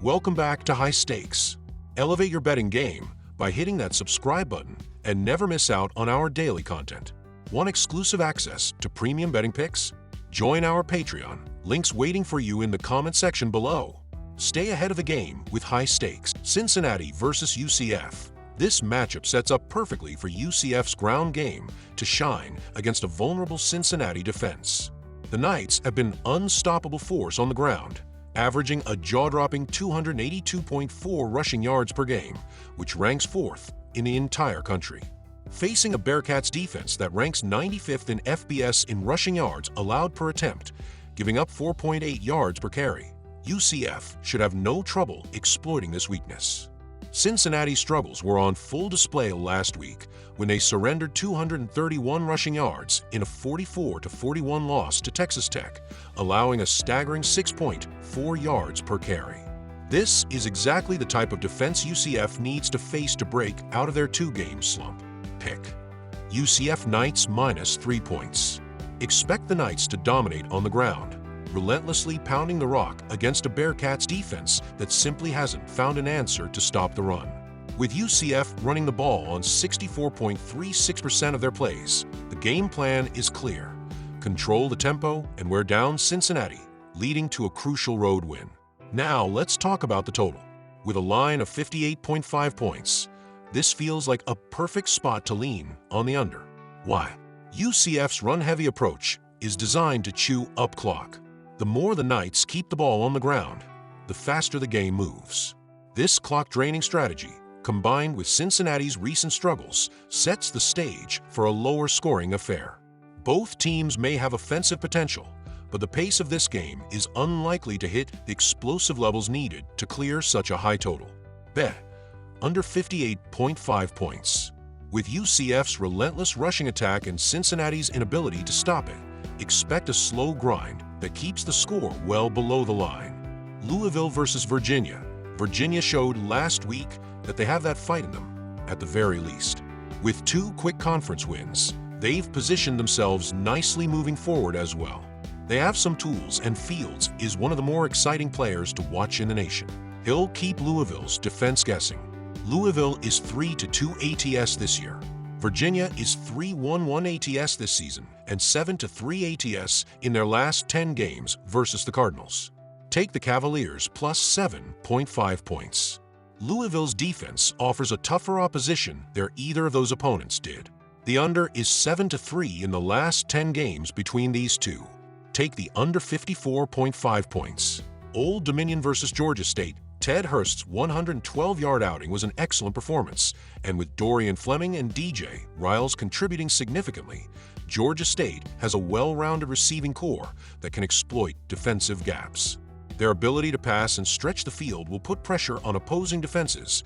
Welcome back to High Stakes. Elevate your betting game by hitting that subscribe button and never miss out on our daily content. Want exclusive access to premium betting picks? Join our Patreon. Links waiting for you in the comment section below. Stay ahead of the game with High Stakes. Cincinnati versus UCF. This matchup sets up perfectly for UCF's ground game to shine against a vulnerable Cincinnati defense. The Knights have been an unstoppable force on the ground, averaging a jaw-dropping 282.4 rushing yards per game, which ranks fourth in the entire country. Facing a Bearcats defense that ranks 95th in FBS in rushing yards allowed per attempt, giving up 4.8 yards per carry, UCF should have no trouble exploiting this weakness. Cincinnati's struggles were on full display last week when they surrendered 231 rushing yards in a 44-41 loss to Texas Tech, allowing a staggering 6.4 yards per carry. This is exactly the type of defense UCF needs to face to break out of their two-game slump. Pick UCF Knights -3 points. Expect the Knights to dominate on the ground, relentlessly pounding the rock against a Bearcats defense that simply hasn't found an answer to stop the run. With UCF running the ball on 64.36% of their plays, the game plan is clear. Control the tempo and wear down Cincinnati, leading to a crucial road win. Now let's talk about the total. With a line of 58.5 points, this feels like a perfect spot to lean on the under. Why? UCF's run-heavy approach is designed to chew up clock. The more the Knights keep the ball on the ground, the faster the game moves. This clock-draining strategy, combined with Cincinnati's recent struggles, sets the stage for a lower-scoring affair. Both teams may have offensive potential, but the pace of this game is unlikely to hit the explosive levels needed to clear such a high total. Bet under 58.5 points. With UCF's relentless rushing attack and Cincinnati's inability to stop it, expect a slow grind that keeps the score well below the line. Louisville versus Virginia. Virginia showed last week that they have that fight in them, at the very least. With 2 quick conference wins, they've positioned themselves nicely moving forward as well. They have some tools, and Fields is one of the more exciting players to watch in the nation. He'll keep Louisville's defense guessing. Louisville is 3-2 ATS this year. Virginia is 3-1 ATS this season and 7-3 ATS in their last 10 games versus the Cardinals. Take the Cavaliers plus 7.5 points. Louisville's defense offers a tougher opposition than either of those opponents did. The under is 7-3 in the last 10 games between these two. Take the under 54.5 points. Old Dominion versus Georgia State. Ted Hurst's 112-yard outing was an excellent performance, and with Dorian Fleming and DJ Riles contributing significantly, Georgia State has a well-rounded receiving core that can exploit defensive gaps. Their ability to pass and stretch the field will put pressure on opposing defenses,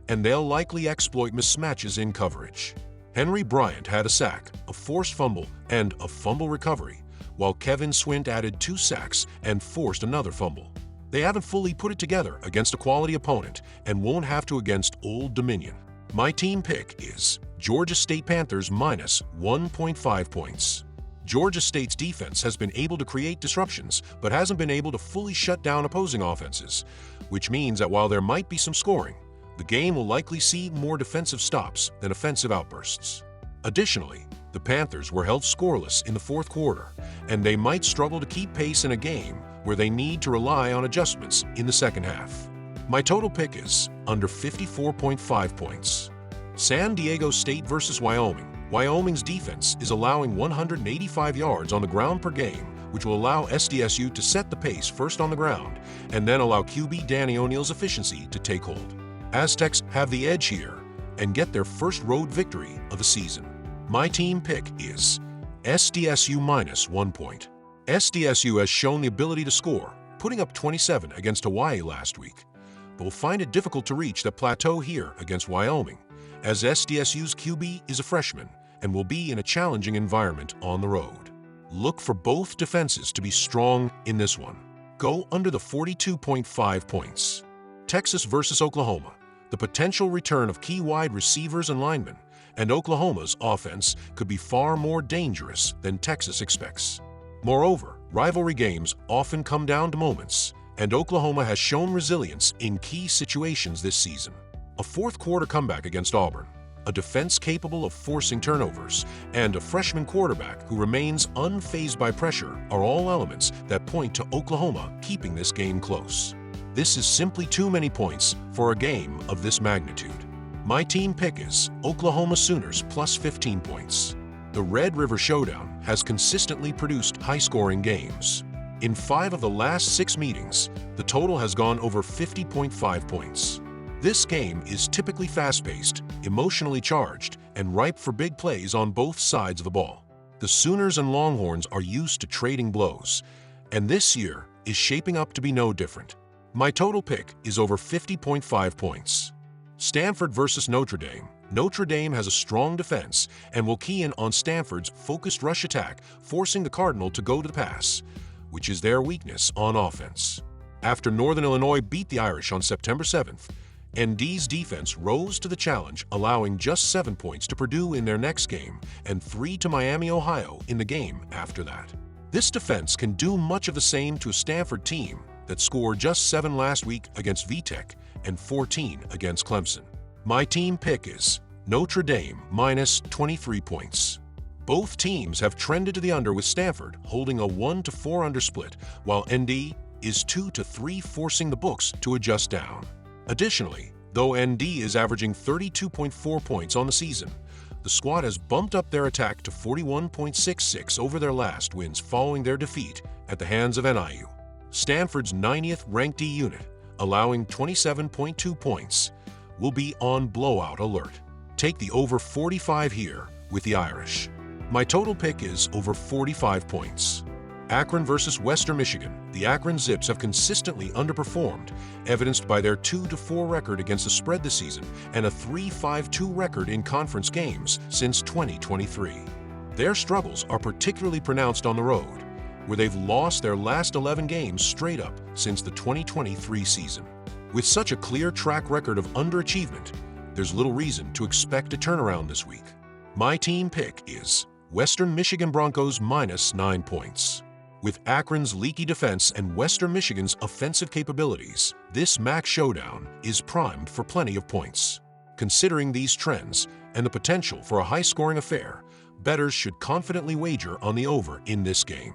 and they'll likely exploit mismatches in coverage. Henry Bryant had a sack, a forced fumble, and a fumble recovery, while Kevin Swint added 2 sacks and forced another fumble. They haven't fully put it together against a quality opponent and won't have to against Old Dominion. My team pick is Georgia State Panthers -1.5 points. Georgia State's defense has been able to create disruptions but hasn't been able to fully shut down opposing offenses, which means that while there might be some scoring, the game will likely see more defensive stops than offensive outbursts. Additionally, the Panthers were held scoreless in the fourth quarter, and they might struggle to keep pace in a game where they need to rely on adjustments in the second half. My total pick is under 54.5 points. San Diego State versus Wyoming. Wyoming's defense is allowing 185 yards on the ground per game, which will allow SDSU to set the pace first on the ground and then allow QB Danny O'Neill's efficiency to take hold. Aztecs have the edge here and get their first road victory of the season. My team pick is SDSU -1 point. SDSU has shown the ability to score, putting up 27 against Hawaii last week, but will find it difficult to reach that plateau here against Wyoming, as SDSU's QB is a freshman and will be in a challenging environment on the road. Look for both defenses to be strong in this one. Go under the 42.5 points. Texas versus Oklahoma. The potential return of key wide receivers and linemen, and Oklahoma's offense could be far more dangerous than Texas expects. Moreover, rivalry games often come down to moments, and Oklahoma has shown resilience in key situations this season. A fourth-quarter comeback against Auburn, a defense capable of forcing turnovers, and a freshman quarterback who remains unfazed by pressure are all elements that point to Oklahoma keeping this game close. This is simply too many points for a game of this magnitude. My team pick is Oklahoma Sooners plus 15 points. The Red River Showdown has consistently produced high-scoring games. In 5 of the last 6 meetings, the total has gone over 50.5 points. This game is typically fast-paced, emotionally charged, and ripe for big plays on both sides of the ball. The Sooners and Longhorns are used to trading blows, and this year is shaping up to be no different. My total pick is over 50.5 points. Stanford versus Notre Dame. Notre Dame has a strong defense and will key in on Stanford's focused rush attack, forcing the Cardinal to go to the pass, which is their weakness on offense. After Northern Illinois beat the Irish on September 7th, ND's defense rose to the challenge, allowing just 7 points to Purdue in their next game and 3 to Miami, Ohio in the game after that. This defense can do much of the same to a Stanford team that scored just 7 last week against VTech and 14 against Clemson. My team pick is Notre Dame minus 23 points. Both teams have trended to the under, with Stanford holding a 1-4 under split, while ND is 2-3, forcing the books to adjust down. Additionally, though ND is averaging 32.4 points on the season, the squad has bumped up their attack to 41.66 over their last wins following their defeat at the hands of NIU. Stanford's 90th ranked D unit, allowing 27.2 points, will be on blowout alert. Take the over 45 here with the Irish. My total pick is over 45 points. Akron versus Western Michigan. The Akron Zips have consistently underperformed, evidenced by their 2-4 record against the spread this season and a 3-5-2 record in conference games since 2023. Their struggles are particularly pronounced on the road, where they've lost their last 11 games straight up since the 2023 season. With such a clear track record of underachievement, there's little reason to expect a turnaround this week. My team pick is Western Michigan Broncos minus 9 points. With Akron's leaky defense and Western Michigan's offensive capabilities, this MAC showdown is primed for plenty of points. Considering these trends and the potential for a high-scoring affair, bettors should confidently wager on the over in this game.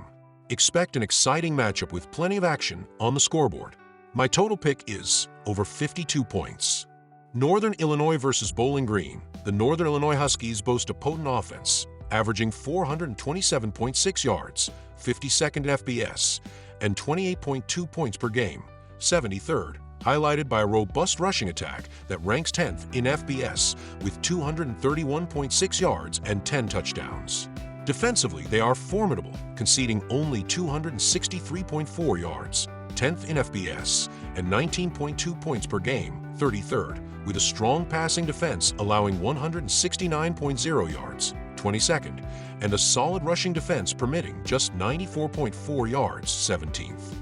Expect an exciting matchup with plenty of action on the scoreboard. My total pick is over 52 points. Northern Illinois versus Bowling Green. The Northern Illinois Huskies boast a potent offense, averaging 427.6 yards, 52nd in FBS, and 28.2 points per game, 73rd, highlighted by a robust rushing attack that ranks 10th in FBS with 231.6 yards and 10 touchdowns. Defensively, they are formidable, conceding only 263.4 yards, 10th in FBS, and 19.2 points per game, 33rd, with a strong passing defense allowing 169.0 yards, 22nd, and a solid rushing defense permitting just 94.4 yards, 17th.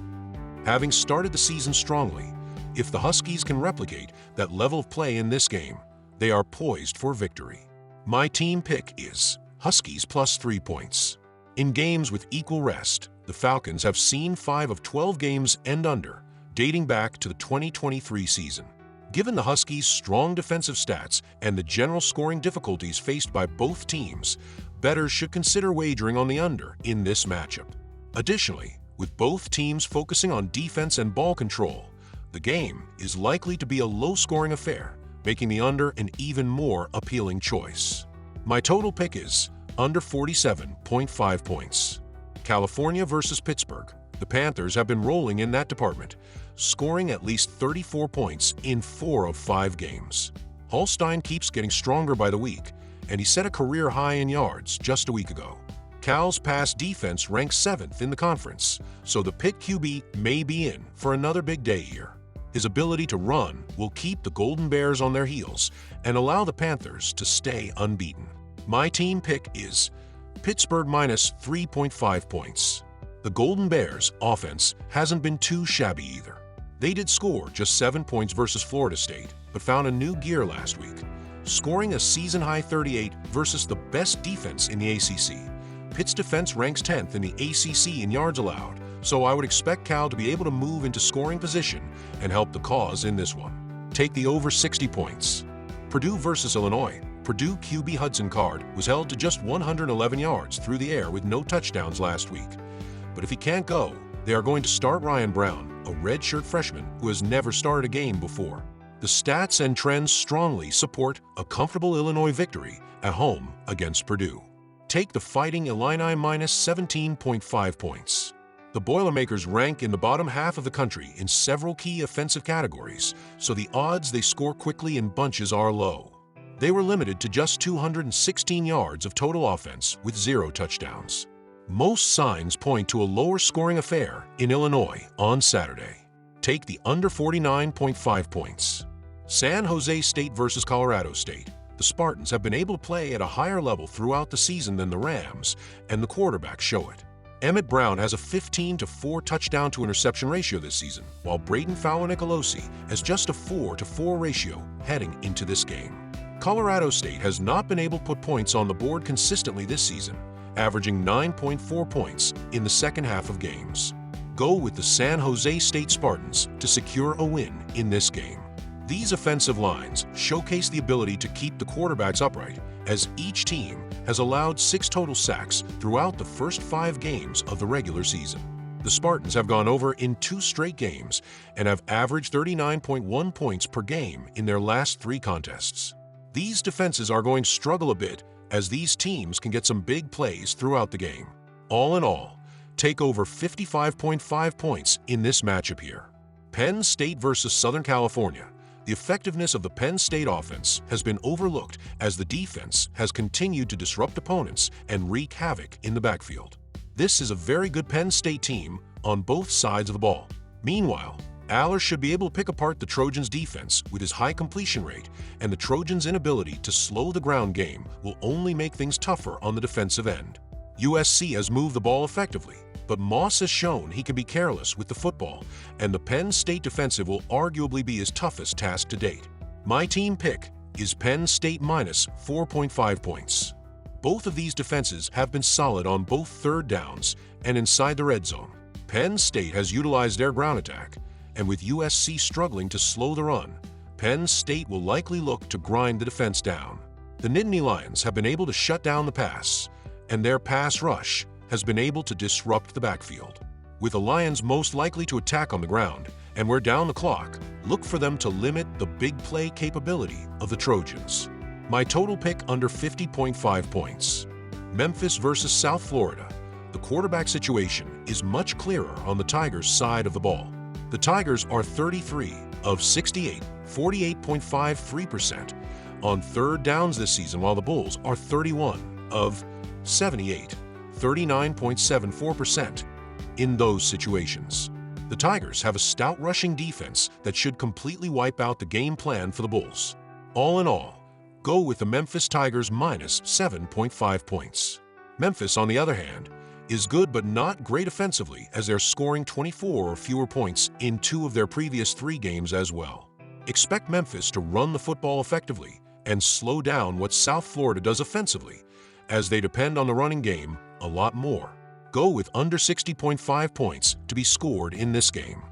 Having started the season strongly, if the Huskies can replicate that level of play in this game, they are poised for victory. My team pick is Huskies plus 3 points. In games with equal rest, the Falcons have seen 5 of 12 games end under, dating back to the 2023 season. Given the Huskies' strong defensive stats and the general scoring difficulties faced by both teams, bettors should consider wagering on the under in this matchup. Additionally, with both teams focusing on defense and ball control, the game is likely to be a low-scoring affair, making the under an even more appealing choice. My total pick is under 47.5 points. California versus Pittsburgh. The Panthers have been rolling in that department, scoring at least 34 points in 4 of 5 games. Holstein keeps getting stronger by the week, and he set a career high in yards just a week ago. Cal's pass defense ranks 7th in the conference, so the Pitt QB may be in for another big day here. His ability to run will keep the Golden Bears on their heels and allow the Panthers to stay unbeaten. My team pick is Pittsburgh minus 3.5 points. The Golden Bears' offense hasn't been too shabby either. They did score just 7 points versus Florida State, but found a new gear last week, scoring a season-high 38 versus the best defense in the ACC. Pitt's defense ranks 10th in the ACC in yards allowed, so I would expect Cal to be able to move into scoring position and help the cause in this one. Take the over 60 points. Purdue versus Illinois. Purdue QB Hudson Card was held to just 111 yards through the air with no touchdowns last week. But if he can't go, they are going to start Ryan Brown, a redshirt freshman who has never started a game before. The stats and trends strongly support a comfortable Illinois victory at home against Purdue. Take the Fighting Illini minus 17.5 points. The Boilermakers rank in the bottom half of the country in several key offensive categories, so the odds they score quickly in bunches are low. They were limited to just 216 yards of total offense with 0 touchdowns. Most signs point to a lower scoring affair in Illinois on Saturday. Take the under 49.5 points. San Jose State versus Colorado State. The Spartans have been able to play at a higher level throughout the season than the Rams, and the quarterbacks show it. Emmett Brown has a 15-4 touchdown-to-interception ratio this season, while Braden Fowler-Nicolosi has just a 4-4 ratio heading into this game. Colorado State has not been able to put points on the board consistently this season, averaging 9.4 points in the second half of games. Go with the San Jose State Spartans to secure a win in this game. These offensive lines showcase the ability to keep the quarterbacks upright, as each team has allowed 6 total sacks throughout the first 5 games of the regular season. The Spartans have gone over in 2 straight games and have averaged 39.1 points per game in their last 3 contests. These defenses are going to struggle a bit, as these teams can get some big plays throughout the game. All in all, take over 55.5 points in this matchup here. Penn State versus Southern California. The effectiveness of the Penn State offense has been overlooked as the defense has continued to disrupt opponents and wreak havoc in the backfield. This is a very good Penn State team on both sides of the ball. Meanwhile, Aller should be able to pick apart the Trojans' defense with his high completion rate, and the Trojans' inability to slow the ground game will only make things tougher on the defensive end. USC has moved the ball effectively, but Moss has shown he can be careless with the football, and the Penn State defensive will arguably be his toughest task to date. My team pick is Penn State minus 4.5 points. Both of these defenses have been solid on both third downs and inside the red zone. Penn State has utilized their ground attack, and with USC struggling to slow the run, Penn State will likely look to grind the defense down. The Nittany Lions have been able to shut down the pass, and their pass rush has been able to disrupt the backfield. With the Lions most likely to attack on the ground, and we're down the clock, look for them to limit the big play capability of the Trojans. My total pick under 50.5 points. Memphis versus South Florida. The quarterback situation is much clearer on the Tigers' side of the ball. The Tigers are 33 of 68, 48.53% on third downs this season, while the Bulls are 31 of 78, 39.74% in those situations. The Tigers have a stout rushing defense that should completely wipe out the game plan for the Bulls. All in all, go with the Memphis Tigers minus 7.5 points. Memphis, on the other hand, is good but not great offensively, as they're scoring 24 or fewer points in 2 of their previous 3 games as well. Expect Memphis to run the football effectively and slow down what South Florida does offensively, as they depend on the running game a lot more. Go with under 60.5 points to be scored in this game.